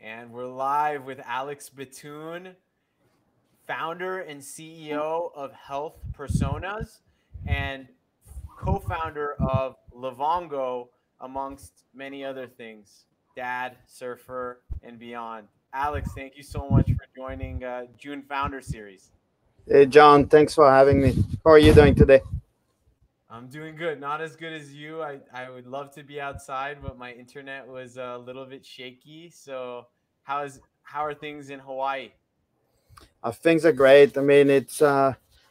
And we're live with Alex Bitoun, founder and CEO of Health Personas and co-founder of Livongo, amongst many other things. Dad, surfer, and beyond. Alex, thank you so much for joining JOON Founder Series. Hey, John, thanks for having me. How are you doing today? I'm doing good. Not as good as you. I would love to be outside, but my internet was a little bit shaky. So how are things in Hawaii? Things are great. I mean,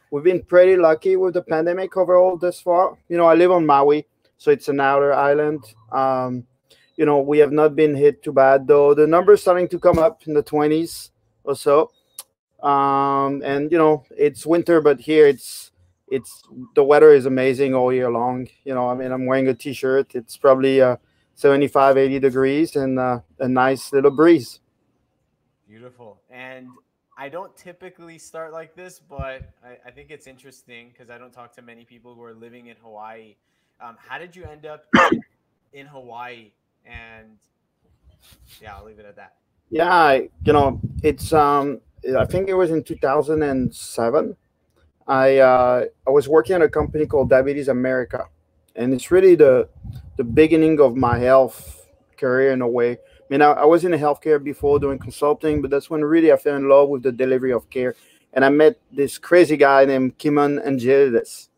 we've been pretty lucky with the pandemic overall this far. I live on Maui, so it's an outer island. We have not been hit too bad, though. The numbers starting to come up in the 20s or so. And it's winter, but here it's the weather is amazing all year long. I mean, I'm wearing a t-shirt. It's probably 75, 80 degrees and a nice little breeze. Beautiful. And I don't typically start like this, but I think it's interesting because I don't talk to many people who are living in Hawaii. How did you end up in Hawaii? And yeah, I'll leave it at that. Yeah, it's I think it was in 2007. I was working at a company called Diabetes America, and it's really the beginning of my health career in a way. I mean, I was in healthcare before doing consulting, but that's when really I fell in love with the delivery of care, and I met this crazy guy named Kimon Angelidis,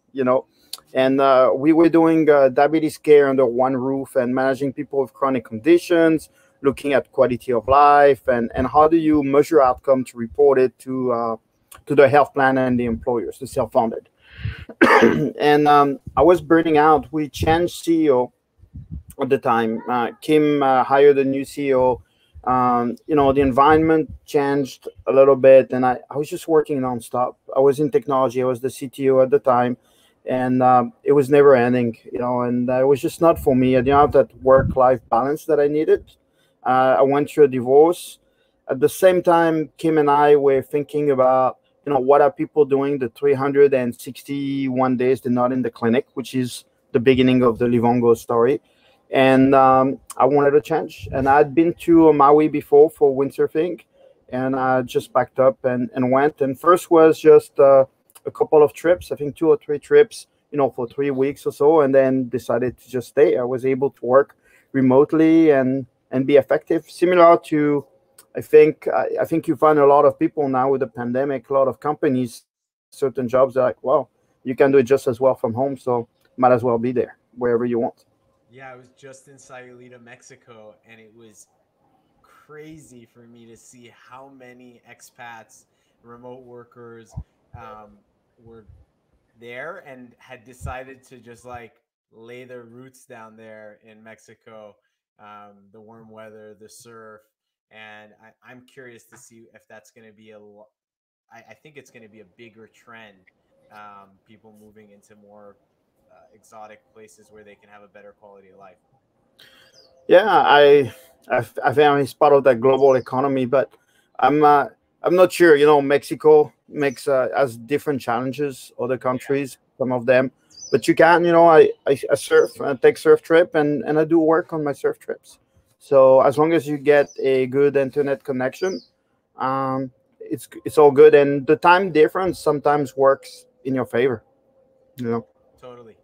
and we were doing diabetes care under one roof and managing people with chronic conditions, looking at quality of life, and how do you measure outcome to report it to the health plan and the employers, the self-funded. And I was burning out. We changed CEO at the time. Kim hired a new CEO. The environment changed a little bit, and I was just working nonstop. I was in technology. I was the CTO at the time, and it was never ending, and it was just not for me. I didn't have that work-life balance that I needed. I went through a divorce. At the same time, Kim and I were thinking about, what are people doing the 361 days they're not in the clinic, which is the beginning of the Livongo story. And I wanted to change. And I'd been to Maui before for windsurfing, and I just packed up and went. And first was just a couple of trips, I think 2 or 3 trips, for 3 weeks or so, and then decided to just stay. I was able to work remotely and be effective, similar to I think you find a lot of people now with the pandemic, a lot of companies, certain jobs are like, well, you can do it just as well from home, so might as well be there wherever you want. Yeah, I was just in Sayulita, Mexico, and it was crazy for me to see how many expats, remote workers, um, were there and had decided to just like lay their roots down there in Mexico, the warm weather, the surf. And I'm curious to see if that's going to be I think it's going to be a bigger trend. People moving into more exotic places where they can have a better quality of life. Yeah, I think it's part of that global economy, but I'm uh, I'm not sure. Mexico makes has different challenges. Other Yeah, countries, some of them, but you can. I surf, I take surf trip, and I do work on my surf trips. So as long as you get a good internet connection, it's all good. And the time difference sometimes works in your favor. You know. totally.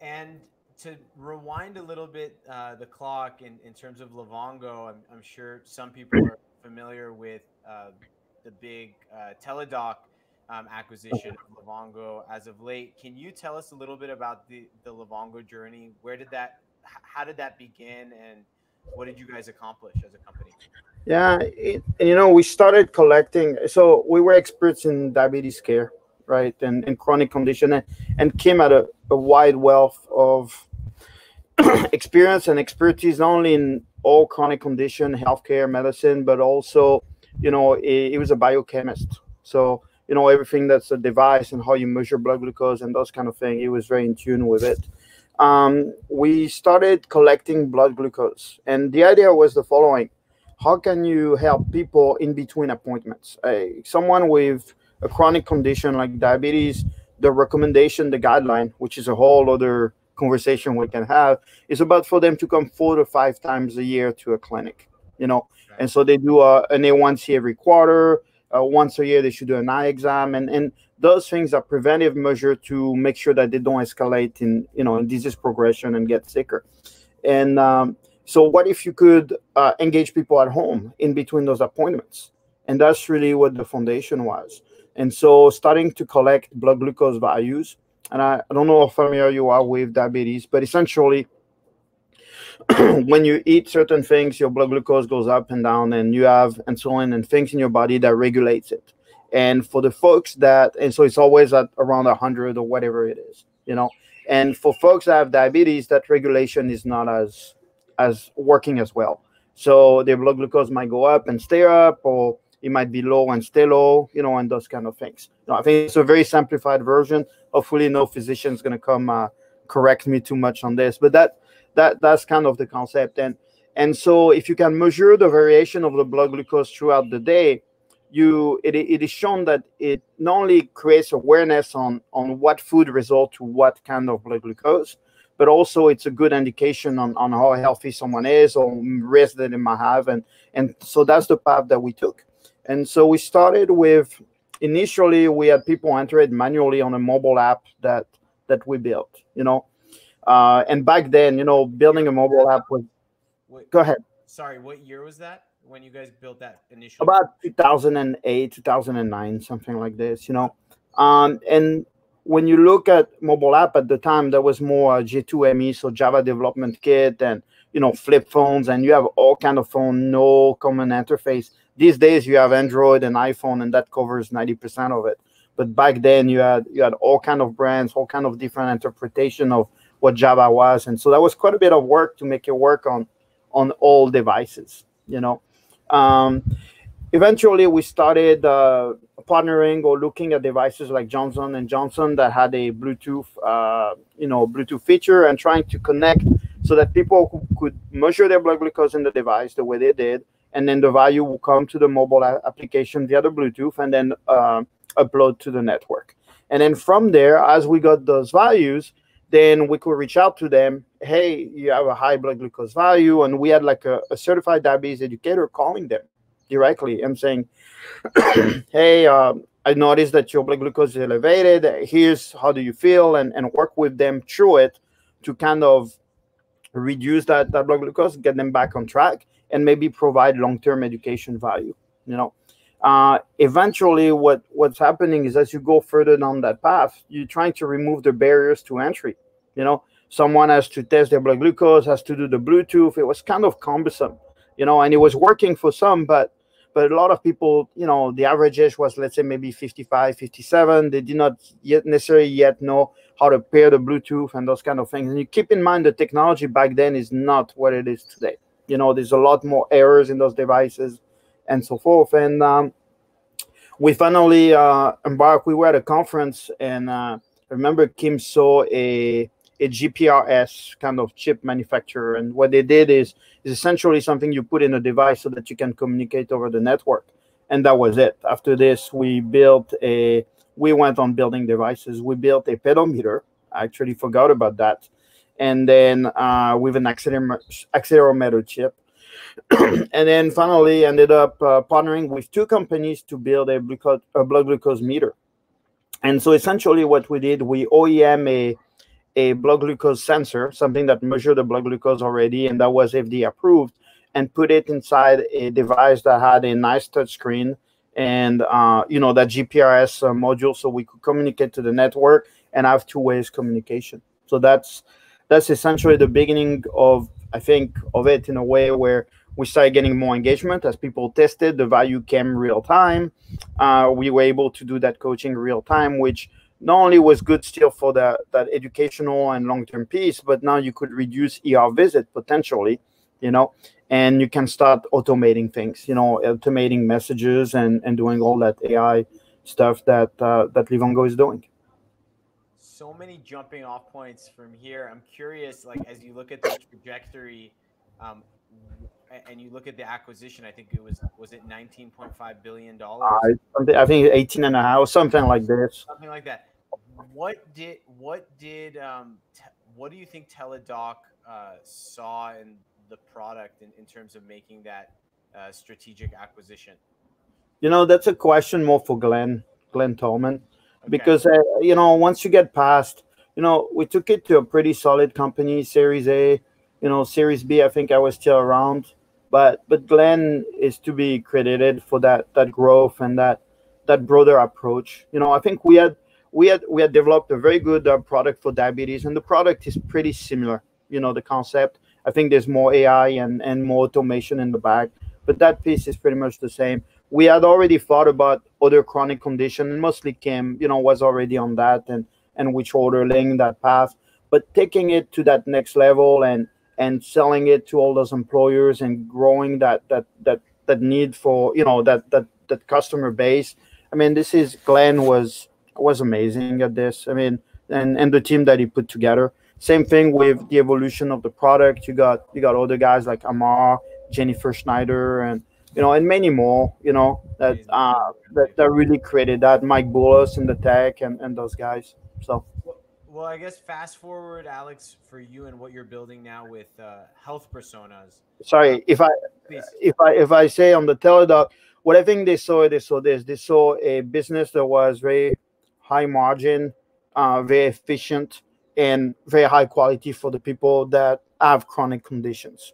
And to rewind a little bit the clock in terms of Livongo, I'm sure some people are familiar with the big Teledoc acquisition of Livongo as of late. Can you tell us a little bit about the Livongo journey? How did that begin, and what did you guys accomplish as a company? Yeah, we started collecting. So we were experts in diabetes care, right, and chronic condition, and came at a wide wealth of experience and expertise, not only in all chronic condition, healthcare, medicine, but also, he was a biochemist. So, everything that's a device and how you measure blood glucose and those kind of things, he was very in tune with it. We started collecting blood glucose, and the idea was the following: how can you help people in between appointments? Someone with a chronic condition like diabetes, the recommendation, the guideline, which is a whole other conversation we can have, is about for them to come 4 to 5 times a year to a clinic. you know. Okay. And so they do an A1C every quarter. Once a year, they should do an eye exam, and those things are preventive measure to make sure that they don't escalate in, in disease progression and get sicker. And so, what if you could engage people at home in between those appointments? And that's really what the foundation was. And so, starting to collect blood glucose values. And I don't know how familiar you are with diabetes, but essentially, when you eat certain things, your blood glucose goes up and down, and you have insulin and things in your body that regulates it. And for the folks that, and so it's always at around 100 or whatever it is, And for folks that have diabetes, that regulation is not as working as well. So their blood glucose might go up and stay up, or it might be low and stay low, and those kind of things. I think it's a very simplified version. Hopefully, no physician's going to come correct me too much on this, but that's kind of the concept. And so if you can measure the variation of the blood glucose throughout the day, it is shown that it not only creates awareness on what food result to what kind of blood glucose, but also it's a good indication on how healthy someone is or risk that they might have. And so that's the path that we took. And so we started with, initially we had people enter it manually on a mobile app that we built, and back then, building a mobile app was, go ahead. Sorry, what year was that when you guys built that initial? About 2008, 2009, something like this, And when you look at mobile app at the time, there was more J2ME, so Java Development Kit, and, flip phones, and you have all kind of phone, no common interface. These days you have Android and iPhone, and that covers 90% of it. But back then you had all kind of brands, all kind of different interpretation of what Java was. And so that was quite a bit of work to make it work on all devices, Eventually, we started partnering or looking at devices like Johnson & Johnson that had a Bluetooth, Bluetooth feature, and trying to connect so that people could measure their blood glucose in the device the way they did, and then the value will come to the mobile application via the Bluetooth, and then upload to the network. And then from there, as we got those values, then we could reach out to them. Hey, you have a high blood glucose value. And we had like a certified diabetes educator calling them directly and saying, hey, I noticed that your blood glucose is elevated. Here's how do you feel, and work with them through it to kind of reduce that blood glucose, get them back on track, and maybe provide long-term education value. Eventually, what's happening is as you go further down that path, you're trying to remove the barriers to entry. Someone has to test their blood glucose, has to do the Bluetooth. It was kind of cumbersome, and it was working for some, but a lot of people, the average age was, let's say, maybe 55, 57. They did not necessarily yet know how to pair the Bluetooth and those kind of things. And you keep in mind the technology back then is not what it is today. There's a lot more errors in those devices and so forth. And we finally embarked. We were at a conference, and I remember Kim saw a GPRS kind of chip manufacturer, and what they did is essentially something you put in a device so that you can communicate over the network, and that was it. After this, we went on building devices. We built a pedometer. I actually forgot about that, and then with an accelerometer chip. And then finally ended up partnering with two companies to build a blood glucose meter. And so essentially what we did, we OEM a blood glucose sensor, something that measured the blood glucose already, and that was FDA approved, and put it inside a device that had a nice touch screen and that GPRS module, so we could communicate to the network and have two-ways communication. So that's essentially the beginning of, I think, of it, in a way where we started getting more engagement as people tested. The value came real time. We were able to do that coaching real time, which not only was good still for that educational and long-term piece, but now you could reduce ER visit potentially, and you can start automating things, automating messages and doing all that AI stuff that Livongo is doing. So many jumping off points from here. I'm curious, like, as you look at the trajectory, and you look at the acquisition, I think it was it $19.5 billion? I think 18 and a half, something like this. Something like that. What do you think Teladoc saw in the product in terms of making that strategic acquisition? That's a question more for Glenn Tolman, Okay. because once you get past, we took it to a pretty solid company, Series A, Series B. I think I was still around, but Glenn is to be credited for that growth and that broader approach. I think we had developed a very good product for diabetes, and the product is pretty similar. The concept. I think there's more AI and more automation in the back, but that piece is pretty much the same. We had already thought about other chronic condition, and mostly Kim, was already on that, and which order laying that path, but taking it to that next level and selling it to all those employers and growing that need for that customer base. I mean, this is Glenn was amazing at this. I mean, and the team that he put together. Same thing with the evolution of the product. You got other guys like Amar, Jennifer Schneider, and many more. That Amazing team, right? that really created that. Mike Bullis in the tech and those guys. So Well, I guess fast forward, Alex, for you and what you're building now with health personas. Um, sorry Please. if I say on the teledoc, what I think they saw a business that was very high margin, very efficient, and very high quality for the people that have chronic conditions.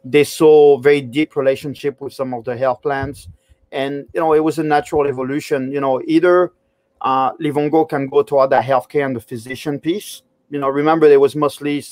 They saw very deep relationship with some of the health plans, and it was a natural evolution. Either Livongo can go toward the healthcare and the physician piece. Remember there was mostly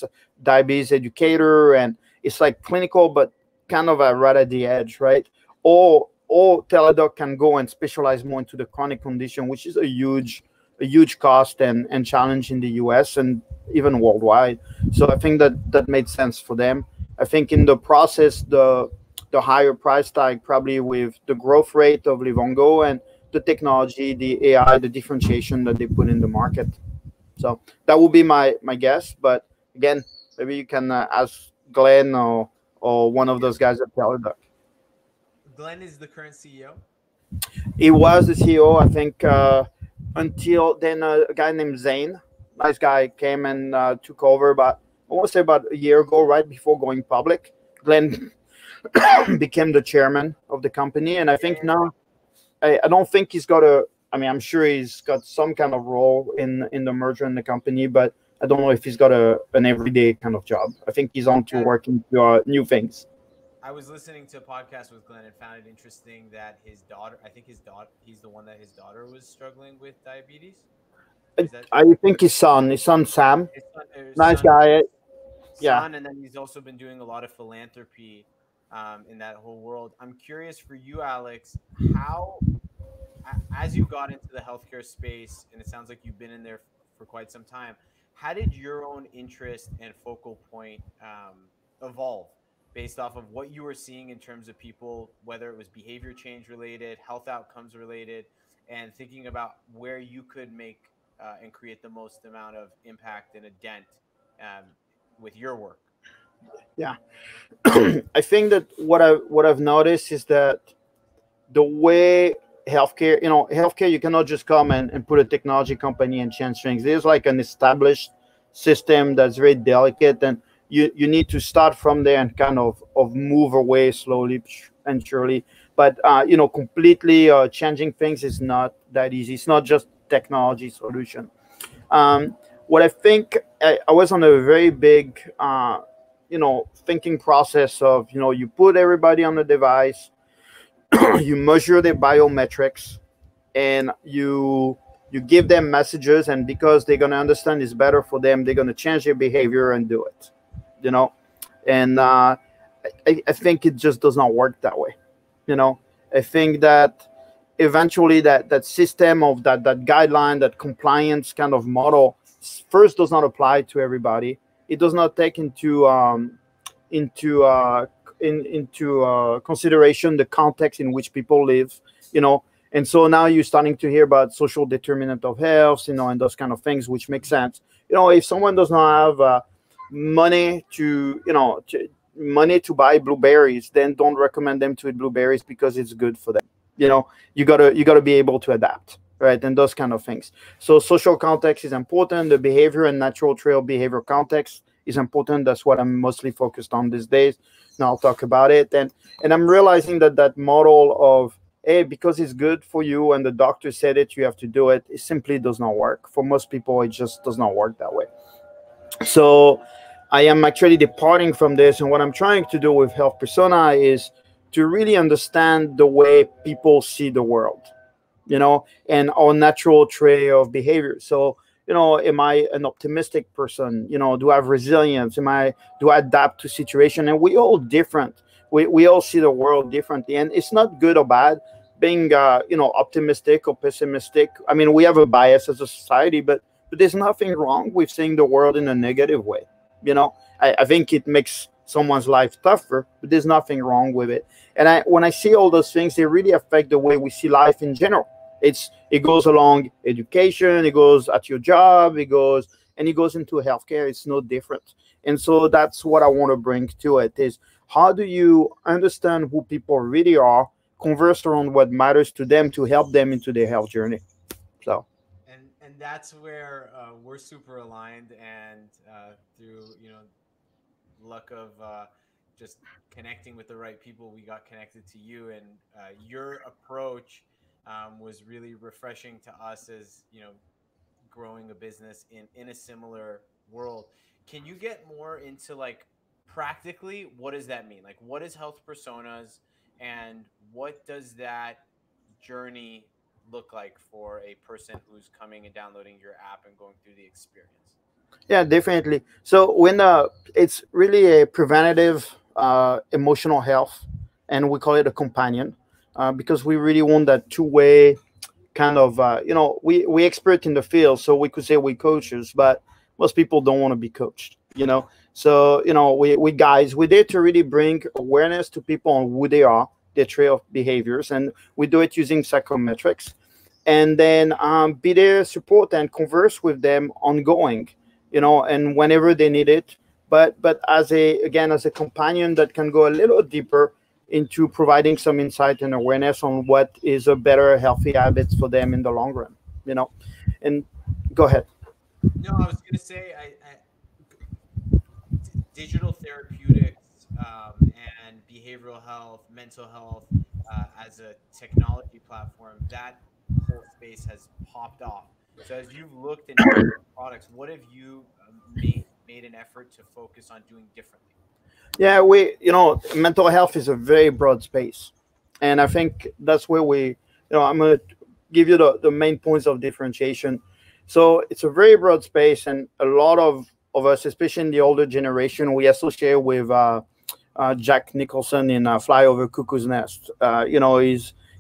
diabetes educator, and it's like clinical, but kind of right at the edge, right? Or Teladoc can go and specialize more into the chronic condition, which is a huge cost and challenge in the US and even worldwide. So I think that made sense for them. I think in the process, the higher price tag probably with the growth rate of Livongo and the technology, the AI, the differentiation that they put in the market. So that would be my guess. But again, maybe you can ask Glenn or one of Yeah. those guys at Teladoc. Glenn is the current CEO. He was the CEO, I think, until then a guy named Zane, nice guy, came and took over. But I want to say about a year ago, right before going public, Glenn became the chairman of the company, and I Yeah, think yeah, yeah. now I don't think he's got a. I mean, I'm sure he's got some kind of role in the merger in the company, but I don't know if he's got an everyday kind of job. I think he's on to Yeah, working to new things. I was listening to a podcast with Glenn and found it interesting that his daughter, I think his daughter, he's the one that his daughter was struggling with diabetes. Is that I think his son Sam, his nice son, guy. Yeah, son, and then he's also been doing a lot of philanthropy in that whole world. I'm curious for you, Alex, how as you got into the healthcare space, and it sounds like you've been in there for quite some time, how did your own interest and focal point evolve based off of what you were seeing in terms of people, whether it was behavior change related, health outcomes related, and thinking about where you could make and create the most amount of impact and a dent um, with your work? yeah. I think that what I've noticed is that the way healthcare, you cannot just come and put a technology company and change things. There's like an established system that's very delicate, and you need to start from there and kind of move away slowly and surely. But completely changing things is not that easy. It's not just technology solution. What I think, I was on a very big thinking process of, you put everybody on the device, you measure their biometrics, and you give them messages, and because they're going to understand it's better for them, they're going to change their behavior and do it. you know and I think it just does not work that way. I think that eventually that system of that guideline, that compliance kind of model, first does not apply to everybody. It does not take into consideration the context in which people live. And so now you're starting to hear about social determinant of health, and those kind of things, which make sense. If someone does not have money to buy blueberries, then don't recommend them to eat blueberries because it's good for them. You gotta be able to adapt, right? And those kind of things. So social context is important. The behavior and natural trail behavior context is important. That's what I'm mostly focused on these days. Now I'll talk about it. And I'm realizing that that model of, hey, because it's good for you and the doctor said it, you have to do it, it simply does not work. For most people, it just does not work that way. So I am actually departing from this, and what I'm trying to do with health persona is to really understand the way people see the world, and our natural trait of behavior. So, am I an optimistic person? Do I have resilience? Do I adapt to situation? And we all different. We all see the world differently, and it's not good or bad being, optimistic or pessimistic. I mean, we have a bias as a society, but there's nothing wrong with seeing the world in a negative way. I think it makes someone's life tougher, but there's nothing wrong with it. And when I see all those things, they really affect the way we see life in general. It goes along education, it goes at your job, it goes into healthcare. It's no different. And so that's what I want to bring to it is, how do you understand who people really are, converse around what matters to them to help them into their health journey. So And that's where we're super aligned, and through luck of just connecting with the right people, we got connected to you, and your approach was really refreshing to us as growing a business in a similar world. Can you get more into, like, practically what does that mean? Like, what is health personas, and what does that journey look like for a person who's coming and downloading your app and going through the experience? yeah, definitely. So when it's really a preventative emotional health, and we call it a companion, because we really want that two-way kind of, we expert in the field, so we could say we coaches, but most people don't want to be coached. So we guys, we're there to really bring awareness to people on who they are, their trait of behaviors, and we do it using psychometrics, and then be there, support and converse with them ongoing, and whenever they need it, but as a companion that can go a little deeper into providing some insight and awareness on what is a better healthy habits for them in the long run. And go ahead. No, I was gonna say, digital therapeutics, and behavioral health, mental health, as a technology platform, that whole space has popped off. So as you've looked into products, what have you made an effort to focus on doing differently? Yeah, mental health is a very broad space, and I think that's where I'm going to give you the main points of differentiation. So it's a very broad space, and a lot of us, especially in the older generation, we associate with Jack Nicholson in Fly Over Cuckoo's Nest.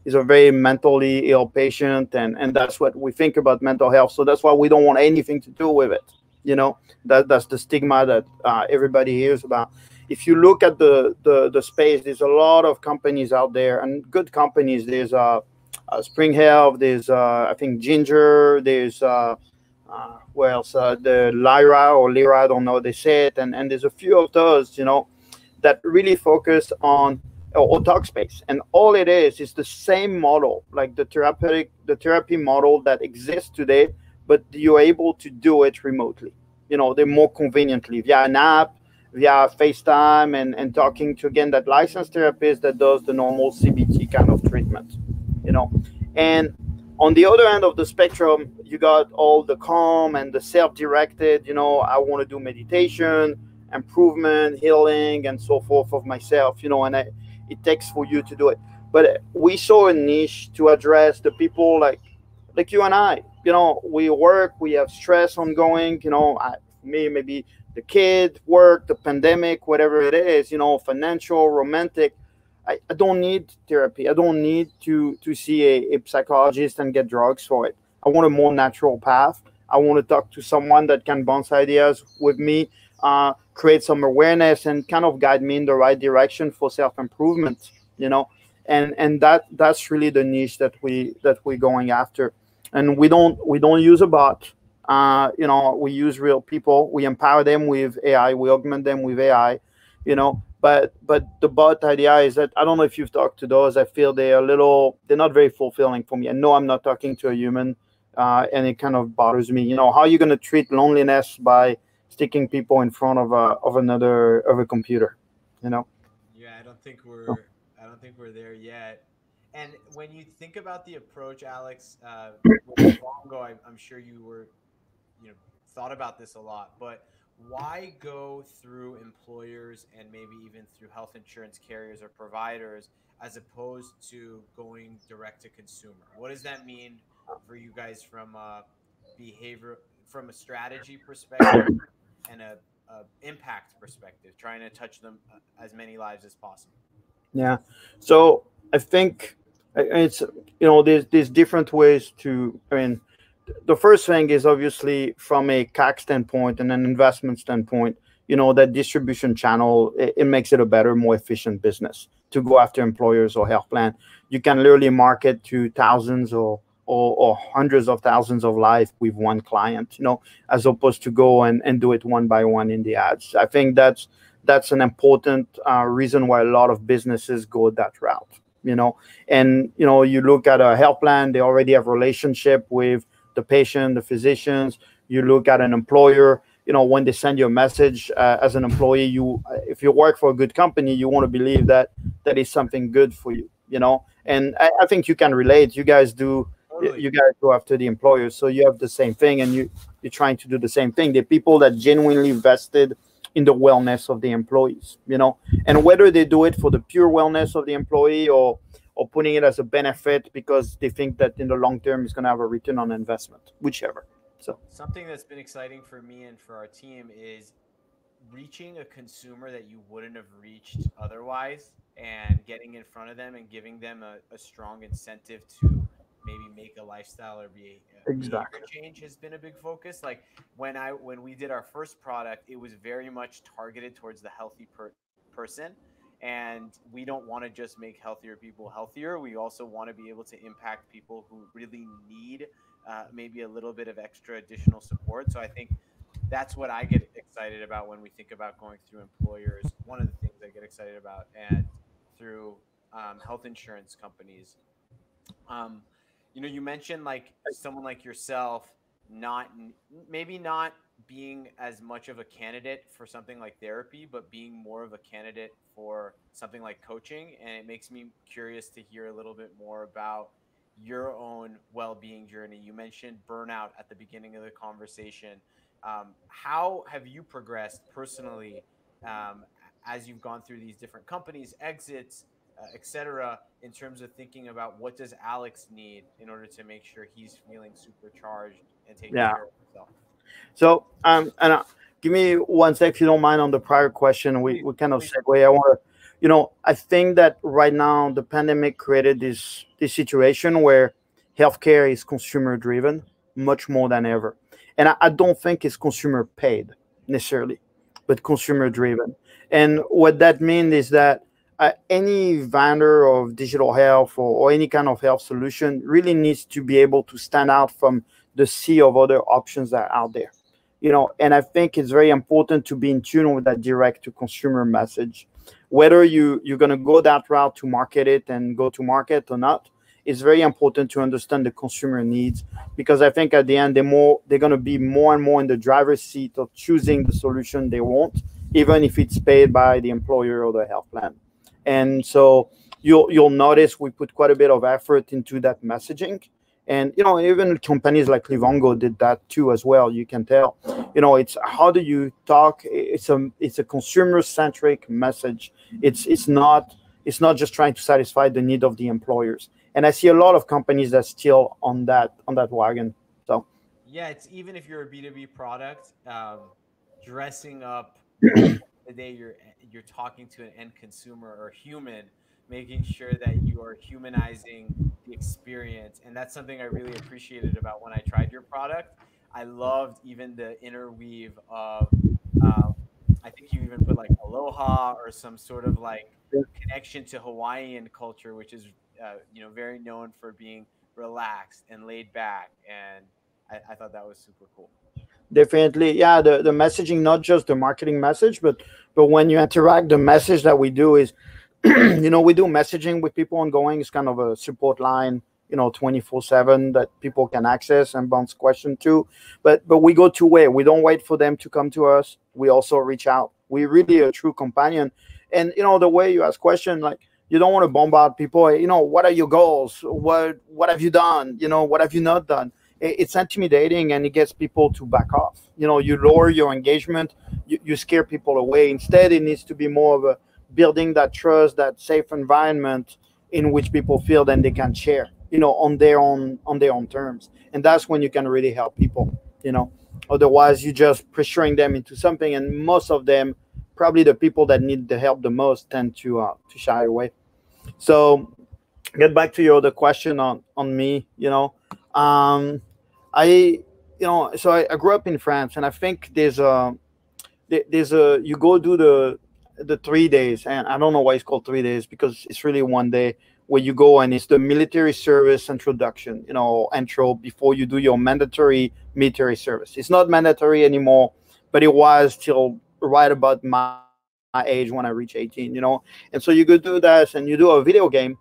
He's a very mentally ill patient, and that's what we think about mental health. So that's why we don't want anything to do with it. That's the stigma that everybody hears about. If you look at the space, there's a lot of companies out there, and good companies. There's Spring Health, there's I think Ginger, there's where else? The Lyra or Lyra, I don't know, they say it, and there's a few of those, that really focus on or talk space, and all it is the same model, like the therapy model that exists today, but you're able to do it remotely. They're more conveniently via an app, via FaceTime, and talking to, again, that licensed therapist that does the normal CBT kind of treatment. And on the other end of the spectrum, you got all the calm and the self-directed, I want to do meditation, improvement, healing, and so forth of myself, and it takes for you to do it. But we saw a niche to address the people like you and I. We work, we have stress ongoing, me, maybe the kid, work, the pandemic, whatever it is, financial, romantic. I don't need therapy. I don't need to see a psychologist and get drugs for it. I want a more natural path. I want to talk to someone that can bounce ideas with me, create some awareness, and kind of guide me in the right direction for self-improvement, and that's really the niche that we're going after. And we don't use a bot. We use real people. We empower them with AI. We augment them with AI. But the bot idea is that, I don't know if you've talked to those. I feel they're not very fulfilling for me. I know I'm not talking to a human, and it kind of bothers me. How are you going to treat loneliness by sticking people in front of a computer, you know. Yeah, So, I don't think we're there yet. And when you think about the approach, Alex, with Livongo, I'm sure you were, you know, thought about this a lot. But why go through employers and maybe even through health insurance carriers or providers as opposed to going direct to consumer? What does that mean for you guys from a behavior, from a strategy perspective and a impact perspective, trying to touch them as many lives as possible? yeah. So I think it's, there's different ways to. I mean, the first thing is obviously from a CAC standpoint and an investment standpoint, that distribution channel, it makes it a better, more efficient business to go after employers or health plan. You can literally market to thousands or hundreds of thousands of lives with one client, as opposed to go and do it one by one in the ads. I think that's an important reason why a lot of businesses go that route. And you look at a health plan, they already have relationship with the patient, the physicians. You look at an employer, when they send you a message as an employee, if you work for a good company, you want to believe that that is something good for you, and I think you can relate. You guys do. Totally. You guys go after the employers, so you have the same thing, and you're trying to do the same thing. The people that genuinely vested in the wellness of the employees, and whether they do it for the pure wellness of the employee or putting it as a benefit because they think that in the long term it's going to have a return on investment, whichever. So Something that's been exciting for me and for our team is reaching a consumer that you wouldn't have reached otherwise and getting in front of them and giving them a strong incentive to maybe make a lifestyle or behavior exactly. change has been a big focus. Like when we did our first product, it was very much targeted towards the healthy person. And we don't want to just make healthier people healthier. We also want to be able to impact people who really need maybe a little bit of extra additional support. So I think that's what I get excited about when we think about going through employers. One of the things I get excited about, and through health insurance companies. Um, you mentioned like someone like yourself, not maybe not being as much of a candidate for something like therapy, but being more of a candidate for something like coaching. And it makes me curious to hear a little bit more about your own well-being journey. You mentioned burnout at the beginning of the conversation. How have you progressed personally um, as you've gone through these different companies, exits, etc., in terms of thinking about what does Alex need in order to make sure he's feeling supercharged and taking Yeah. care of himself? So and give me one sec if you don't mind on the prior question. We Please, we kind of please. segue. I want to, I think that right now the pandemic created this situation where healthcare is consumer driven much more than ever, and I don't think it's consumer paid necessarily, but consumer driven. And what that means is that any vendor of digital health or any kind of health solution really needs to be able to stand out from the sea of other options that are out there. And I think it's very important to be in tune with that direct to consumer message. Whether you're going to go that route to market it and go to market or not, it's very important to understand the consumer needs, because I think at the end they're going to be more and more in the driver's seat of choosing the solution they want, even if it's paid by the employer or the health plan. And so you'll notice we put quite a bit of effort into that messaging. And even companies like Livongo did that too as well. You can tell, it's how do you talk. It's a consumer centric message. It's not just trying to satisfy the need of the employers. And I see a lot of companies that still on that wagon. So Yeah, it's even if you're a B2B product, dressing up at the end of the day, you're talking to an end consumer or human, making sure that you are humanizing the experience. And that's something I really appreciated about when I tried your product. I loved even the interweave of, um, I think you even put like aloha or some sort of like connection to Hawaiian culture, which is very known for being relaxed and laid back. And I thought that was super cool. definitely, yeah, the messaging, not just the marketing message, but when you interact, the message that we do is we do messaging with people ongoing. It's kind of a support line, 24/7 that people can access and bounce question to. But we go two way. We don't wait for them to come to us. We also reach out. We really a true companion. And the way you ask question, like, you don't want to bombard people. Hey, what are your goals? What have you done? What have you not done? It's intimidating, and it gets people to back off. You lower your engagement. You scare people away. Instead, it needs to be more of a building that trust, that safe environment in which people feel then they can share, on their own terms. And that's when you can really help people. Otherwise, you just pressuring them into something, and most of them, probably the people that need the help the most, tend to shy away. So, get back to your other question on me. I so I grew up in France, and I think there's a you go do the 3 days, and I don't know why it's called 3 days, because it's really one day where you go, and it's the military service introduction, intro before you do your mandatory military service. It's not mandatory anymore, but it was till right about my age when I reached 18. And so you go do that, and you do a video game,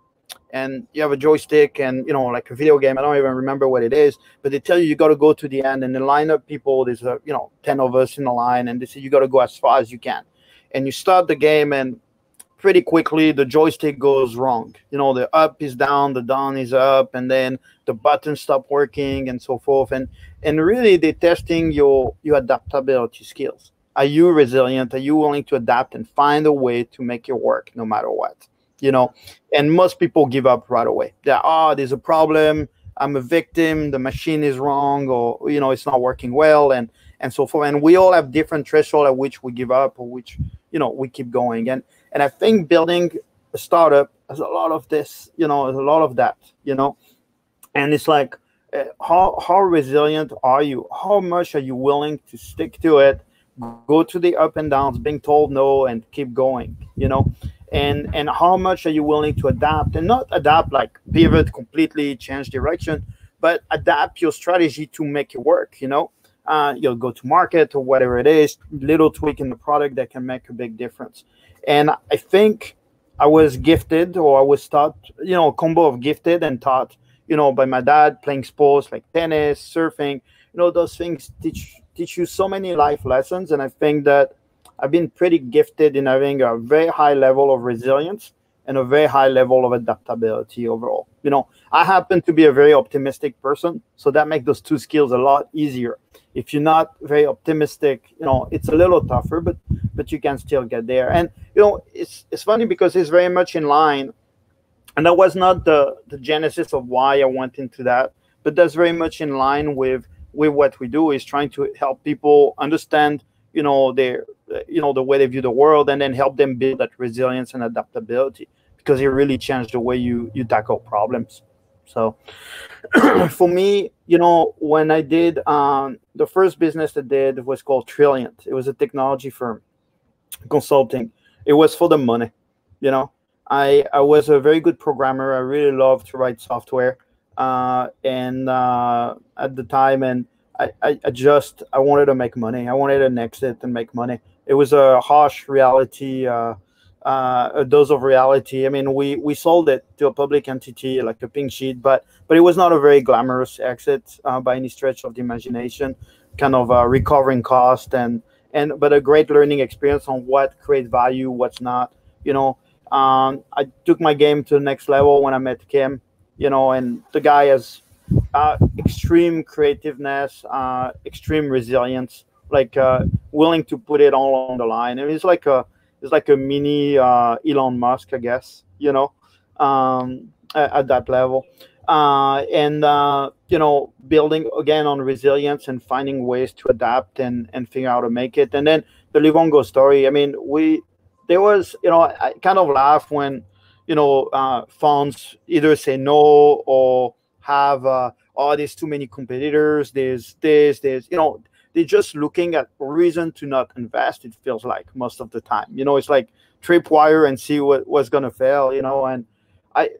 and you have a joystick, and like a video game. I don't even remember what it is, but they tell you got to go to the end, and the line up people, there's 10 of us in the line, and they say you got to go as far as you can. And you start the game, and pretty quickly the joystick goes wrong. The up is down, the down is up, and then the buttons stop working, and so forth. And really, they're testing your adaptability skills. Are you resilient? Are you willing to adapt and find a way to make it work no matter what? And most people give up right away. There's a problem, I'm a victim, the machine is wrong, or it's not working well, and so forth. And we all have different threshold at which we give up, or which we keep going. And I think building a startup has a lot of this, has a lot of that. And it's like, how resilient are you? How much are you willing to stick to it, go to the up and downs, being told no, and keep going? And how much are you willing to adapt, and not adapt like pivot completely, change direction, but adapt your strategy to make it work. You'll go to market or whatever it is, little tweak in the product that can make a big difference. And I think I was gifted, or I was taught, a combo of gifted and taught, by my dad, playing sports like tennis, surfing. Those things teach you so many life lessons. And I think that I've been pretty gifted in having a very high level of resilience and a very high level of adaptability overall. I happen to be a very optimistic person, so that makes those two skills a lot easier. If you're not very optimistic, it's a little tougher, but you can still get there. And it's funny, because it's very much in line, and that was not the genesis of why I went into that, but that's very much in line with what we do, is trying to help people understand their the way they view the world, and then help them build that resilience and adaptability, because it really changed the way you tackle problems. So for me, when I did the first business I did was called Trilliant. It was a technology firm, consulting. It was for the money. I was a very good programmer. I really loved to write software, and at the time, and I wanted to make money. I wanted an exit and make money. It was a harsh reality, a dose of reality. I mean, we sold it to a public entity, like a pink sheet, but it was not a very glamorous exit by any stretch of the imagination. Kind of recovering cost, but a great learning experience on what creates value, what's not. I took my game to the next level when I met Kim. And the guy has extreme creativeness, extreme resilience, like willing to put it all on the line. And it's like a mini Elon Musk, I guess. At that level, and building again on resilience and finding ways to adapt and figure out how to make it. And then the Livongo story. I mean, there was, I kind of laugh when funds either say no or have there's too many competitors, there's they're just looking at reason to not invest. It feels like most of the time, it's like tripwire and see what's gonna fail. And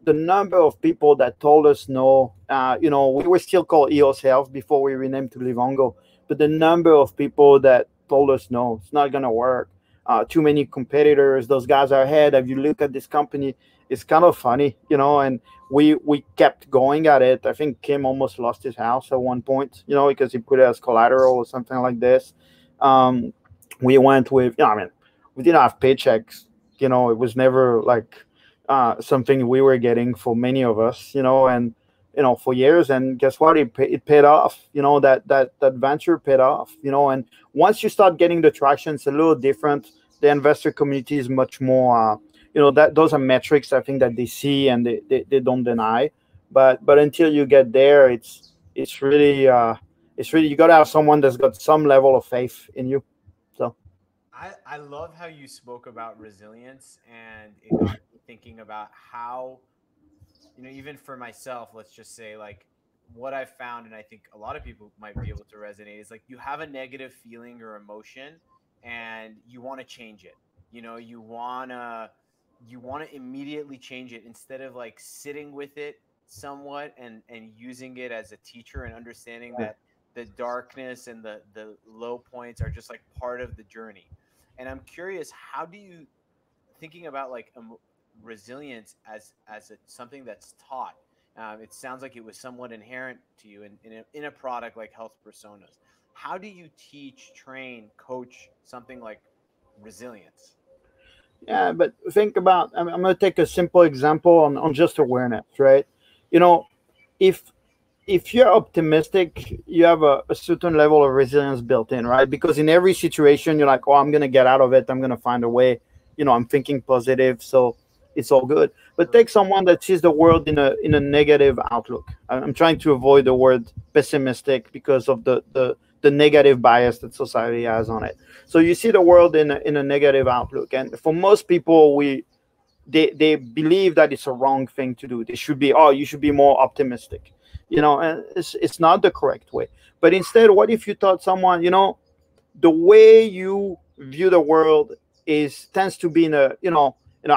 the number of people that told us no, we were still called EOS Health before we renamed to Livongo, but the number of people that told us no, it's not gonna work. too many competitors. Those guys are ahead. If you look at this company, it's kind of funny, and we kept going at it. I think Kim almost lost his house at one point, because he put it as collateral or something like this. Um, we went with, I mean, we didn't have paychecks. It was never like something we were getting for many of us, and for years. And guess what? It paid off. That venture paid off. And once you start getting the traction, it's a little different. The investor community is much more. That those are metrics I think that they see and they don't deny. But until you get there, it's really you got to have someone that's got some level of faith in you. So. I love how you spoke about resilience, and it got me thinking about how, even for myself, let's just say, like, what I've found, and I think a lot of people might be able to resonate, is like you have a negative feeling or emotion and you want to change it. You want to immediately change it instead of like sitting with it somewhat and using it as a teacher and understanding that the darkness and the low points are just like part of the journey. And I'm curious, how do you, thinking about like resilience as something that's taught? It sounds like it was somewhat inherent to you in a product like Health Personas. How do you teach, train, coach something like resilience? Yeah, but think about. I'm going to take a simple example on just awareness, right? You know, if if you're optimistic, you have a certain level of resilience built in, right? Because in every situation, you're like, oh, I'm gonna get out of it. I'm gonna find a way. I'm thinking positive, so it's all good. But take someone that sees the world in a negative outlook. I'm trying to avoid the word pessimistic because of the negative bias that society has on it. So you see the world in a negative outlook, and for most people, they believe that it's a wrong thing to do. They should be, oh, you should be more optimistic, and it's not the correct way. But instead, what if you taught someone, the way you view the world is tends to be in a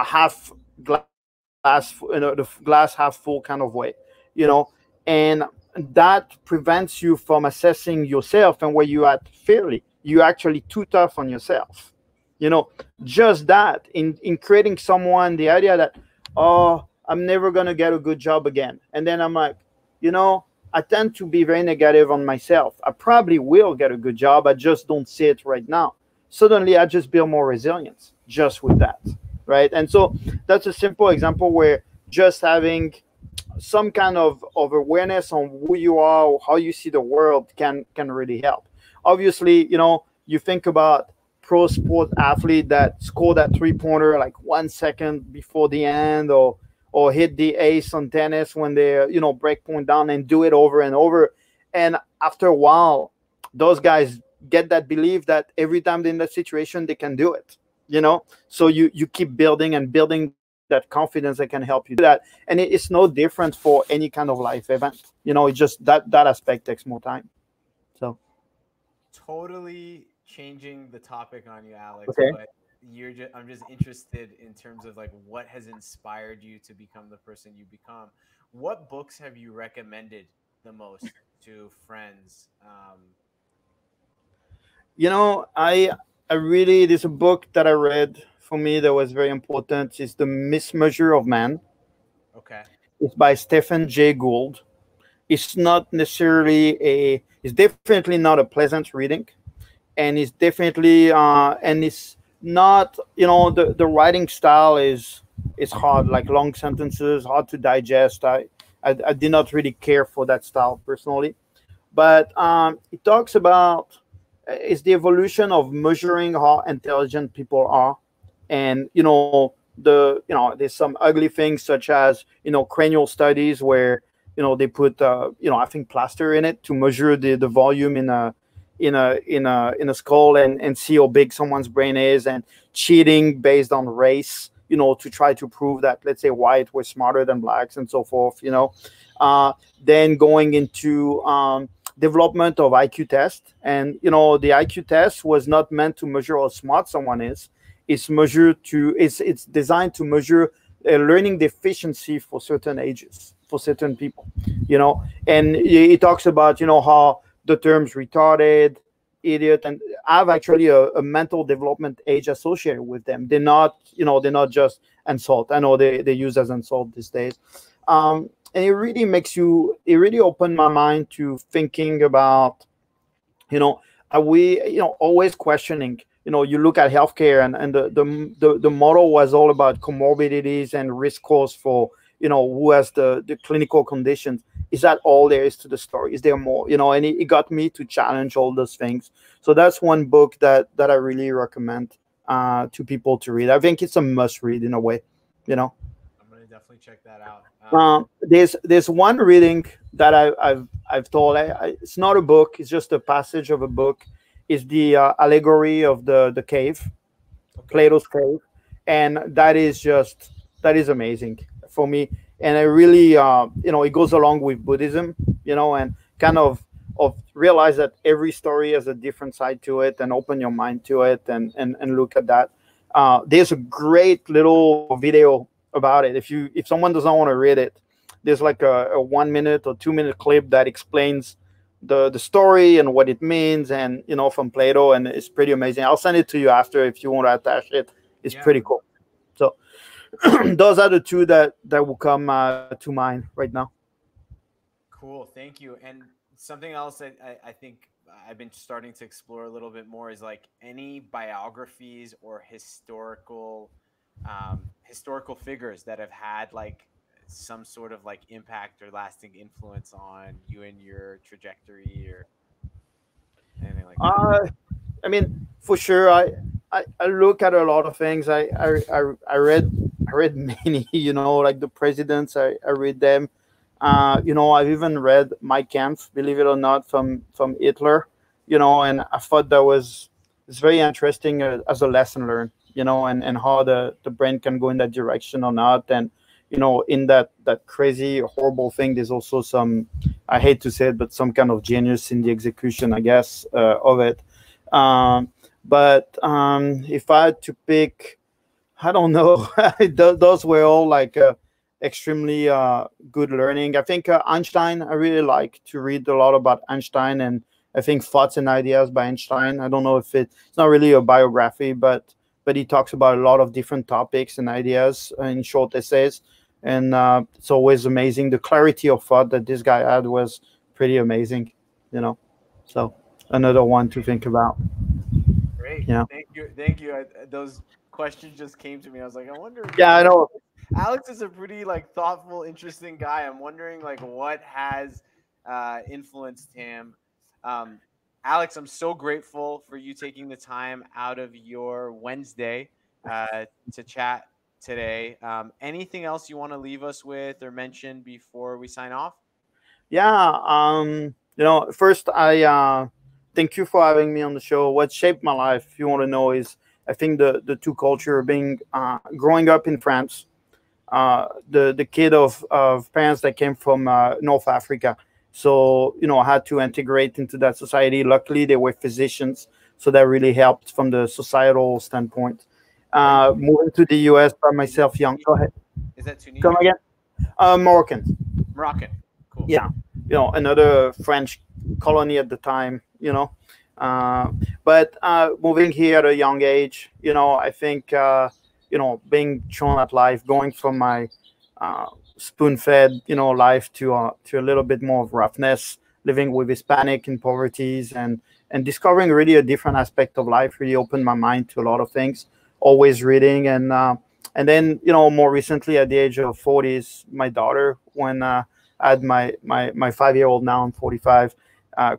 half glass, the glass half full kind of way, you know, and that prevents you from assessing yourself and where you at fairly. You're actually too tough on yourself, you know just that in creating someone the idea that, oh, I'm never going to get a good job again, and then I'm like, I tend to be very negative on myself. I probably will get a good job, I just don't see it right now. Suddenly I just build more resilience just with that, right? And so that's a simple example where just having some kind of awareness on who you are, how you see the world can really help. Obviously, you think about pro sport athlete that scored that 3-pointer like 1 second before the end, or hit the ace on tennis when they break point down and do it over and over. And after a while, those guys get that belief that every time they're in that situation they can do it. So you keep building and building that confidence that can help you do that. And it's no different for any kind of life event. It's just that aspect takes more time. So. Totally changing the topic on you, Alex, Okay. but I'm just interested in terms of like what has inspired you to become the person you become. What books have you recommended the most to friends? I really, there's a book that I read for me that was very important. It's The Mismeasure of Man. Okay. It's by Stephen Jay Gould. It's not necessarily it's definitely not a pleasant reading, and it's definitely and it's not, the writing style is hard, like long sentences, hard to digest. I did not really care for that style personally. But it talks about it's the evolution of measuring how intelligent people are. And there's some ugly things such as cranial studies where they put I think plaster in it to measure the volume in a skull, and see how big someone's brain is, and cheating based on race, to try to prove that, let's say, white was smarter than blacks and so forth. Then going into development of IQ test, and the IQ test was not meant to measure how smart someone is. It's designed to measure learning deficiency for certain ages, for certain people. And it talks about how the terms retarded, idiot and have actually a mental development age associated with them. They're not, they're not just insult. I know they use as insult these days. And it really makes you, it really opened my mind to thinking about, you know are we, always questioning. You look at healthcare, and the model was all about comorbidities and risk scores for, who has the clinical conditions. Is that all there is to the story? Is there more? And it got me to challenge all those things. So that's one book that I really recommend to people to read. I think it's a must read in a way. you know I'm gonna definitely check that out. there's one reading that I've told. It's not a book. It's just a passage of a book. It's the allegory of the cave, Okay. Plato's cave, and that is amazing for me. And I really, it goes along with Buddhism, and kind of realize that every story has a different side to it, and open your mind to it, and look at that. There's a great little video about it. If someone doesn't want to read it, there's like a 1 minute or 2 minute clip that explains the story and what it means, and from Plato, and it's pretty amazing. I'll send it to you after if you want to attach it. It's Yeah. pretty cool. So those are the two that will come to mind right now. Cool. Thank you. And something else I think I've been starting to explore a little bit more is like any biographies or historical figures that have had like some sort of like impact or lasting influence on you and your trajectory or anything like that. uh, I mean, for sure, I look at a lot of things. I read many, like the presidents. I read them. I've even read My Kampf, believe it or not, from Hitler. And I thought that was it's very interesting as a lesson learned. And how the brain can go in that direction or not. And in that crazy horrible thing, there's also some, I hate to say it, but some kind of genius in the execution, I guess, of it. um, but if I had to pick, I don't know. Those were all like extremely good learning. I think Einstein, I really like to read a lot about Einstein, and I think Thoughts and Ideas by Einstein. I don't know if it's not really a biography, but he talks about a lot of different topics and ideas in short essays. And it's always amazing. The clarity of thought that this guy had was pretty amazing, you know. So another one to think about. Great. Yeah. Thank you. Thank you. Those questions just came to me. I was like, I wonder, Yeah, I know. Alex is a pretty like thoughtful, interesting guy. I'm wondering like what has influenced him. Um, Alex, I'm so grateful for you taking the time out of your Wednesday to chat today. Anything else you want to leave us with or mention before we sign off? Yeah. First, I thank you for having me on the show. What shaped my life, if you want to know, is I think the two culture being growing up in France, the kid of parents that came from North Africa. So I had to integrate into that society. Luckily, they were physicians, so that really helped from the societal standpoint. Are you Moving to the U.S. by myself, young. Go ahead. is that Come Tunisian? again. Moroccan. Moroccan. Cool. Yeah, another French colony at the time. Uh, but moving here at a young age, I think being thrown at life, going from my spoon-fed life to a little bit more of roughness, living with Hispanic in poverties, and discovering really a different aspect of life really opened my mind to a lot of things. Always reading, and then more recently at the age of 40s, my daughter, when I had my 5-year-old. Now I'm 45.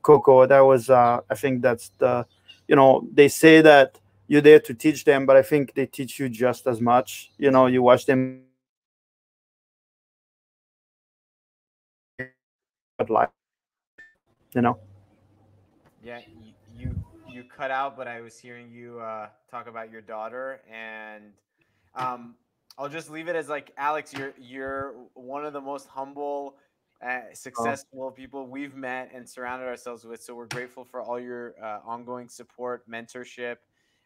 Coco. That was I think that's the they say that you're there to teach them, but I think they teach you just as much. You watch them grow up, but life. You know. Yeah, you cut out, but I was hearing you talk about your daughter, and um, I'll just leave it as like Alex. You're one of the most humble, Uh, successful people we've met and surrounded ourselves with. So we're grateful for all your ongoing support, mentorship,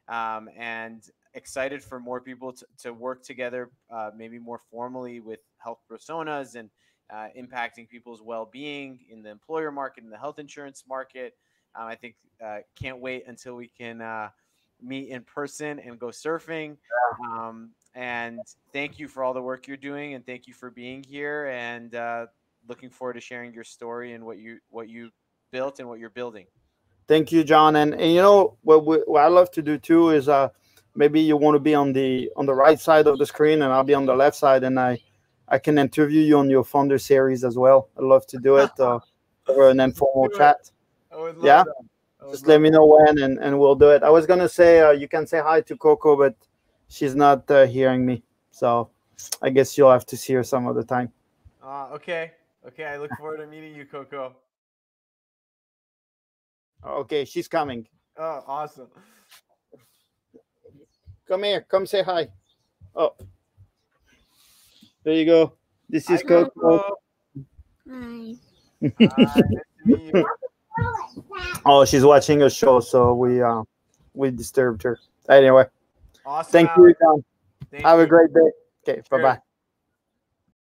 and excited for more people to work together, maybe more formally with health personas and impacting people's well-being in the employer market, in the health insurance market. I think can't wait until we can meet in person and go surfing. And thank you for all the work you're doing, and thank you for being here. And looking forward to sharing your story and what you built and what you're building. Thank you, John. And you know what I love to do too is maybe you want to be on the right side of the screen, and I'll be on the left side, and I can interview you on your founder series as well. I love to do it for an informal chat. I would love Yeah, that. just let me know when, and we'll do it. I was gonna say you can say hi to Coco, but she's not hearing me, so I guess you'll have to see her some other time. Okay. Okay. I look forward to meeting you, Coco. Okay, she's coming. Oh, awesome. Come here. Come say hi. Oh, there you go. This is Hi, Coco. Hi. Hi, nice to meet you. Oh, she's watching a show, so we disturbed her. Anyway, Awesome. thank you, John. Thank Have you. a great day. Okay, bye bye.